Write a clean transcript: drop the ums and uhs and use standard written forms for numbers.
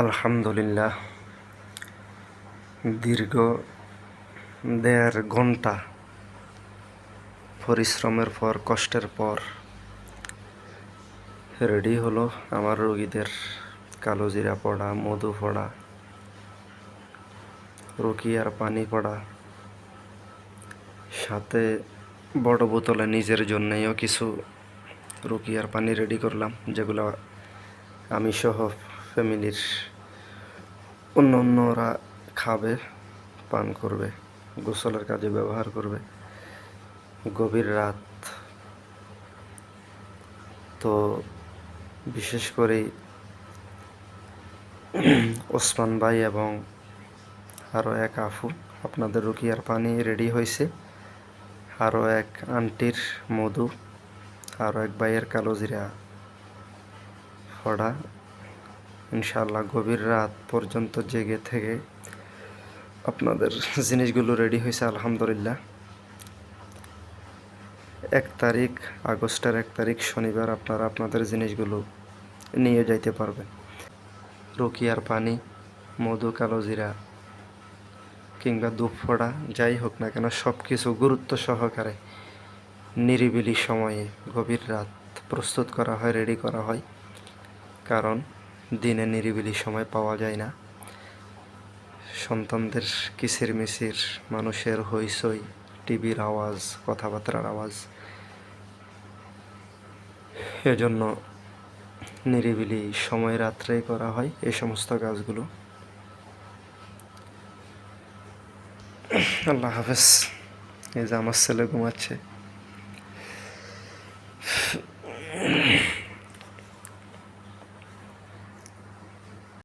আলহামদুলিল্লাহ, দীর্ঘ ১.৫ ঘন্টা পরিশ্রমের পর, কষ্টের পর রেডি হলো আমার রোগীদের কালোজিরা পড়া, মধু পড়া, রুকিয়ার পানি পড়া, সাথে বড় বোতলে নিজের জন্যেও কিছু রুকিয়ার পানি রেডি করলাম, যেগুলো আমি সহ ফ্যামিলির অন্যরা খাবে, পান করবে, গোসলের কাজে ব্যবহার করবে। গভীর রাত, তো বিশেষ করে ওসমান ভাই এবং আরও এক আফু আপনাদের রুকিয়ার পানি রেডি হয়েছে, আরও এক আন্টির মধু, আরও এক ভাইয়ের কালোজিরা পড়া। ইনশাআল্লাহ গভীর রাত পর্যন্ত জেগে থেকে আপনাদের জিনিসগুলো রেডি হয়েছে আলহামদুলিল্লাহ। 1 আগস্টের 1 তারিখ শনিবার আপনারা আপনাদের জিনিসগুলো নিয়ে যাইতে পারবেন। রুকিয়ার পানি, মধু, কালোজিরা কিংবা ধূপ পড়া, যাই হোক না কেন, সব কিছু গুরুত্ব সহকারে নিরিবিলি সময়ে গভীর রাত প্রস্তুত করা হয়, রেডি করা হয়। কারণ দিনে নিরিবিলি সময় পাওয়া যায় না। সন্তানদের কিচিরমিচির, মানুষের হইচই, টিভির আওয়াজ, কথাবার্তার আওয়াজ, এজন্য নিরিবিলি সময় রাত্রেই করা হয় এই সমস্ত কাজগুলো। আল্লাহ হাফেজ। এই যে আমার ছেলে ঘুমাচ্ছে।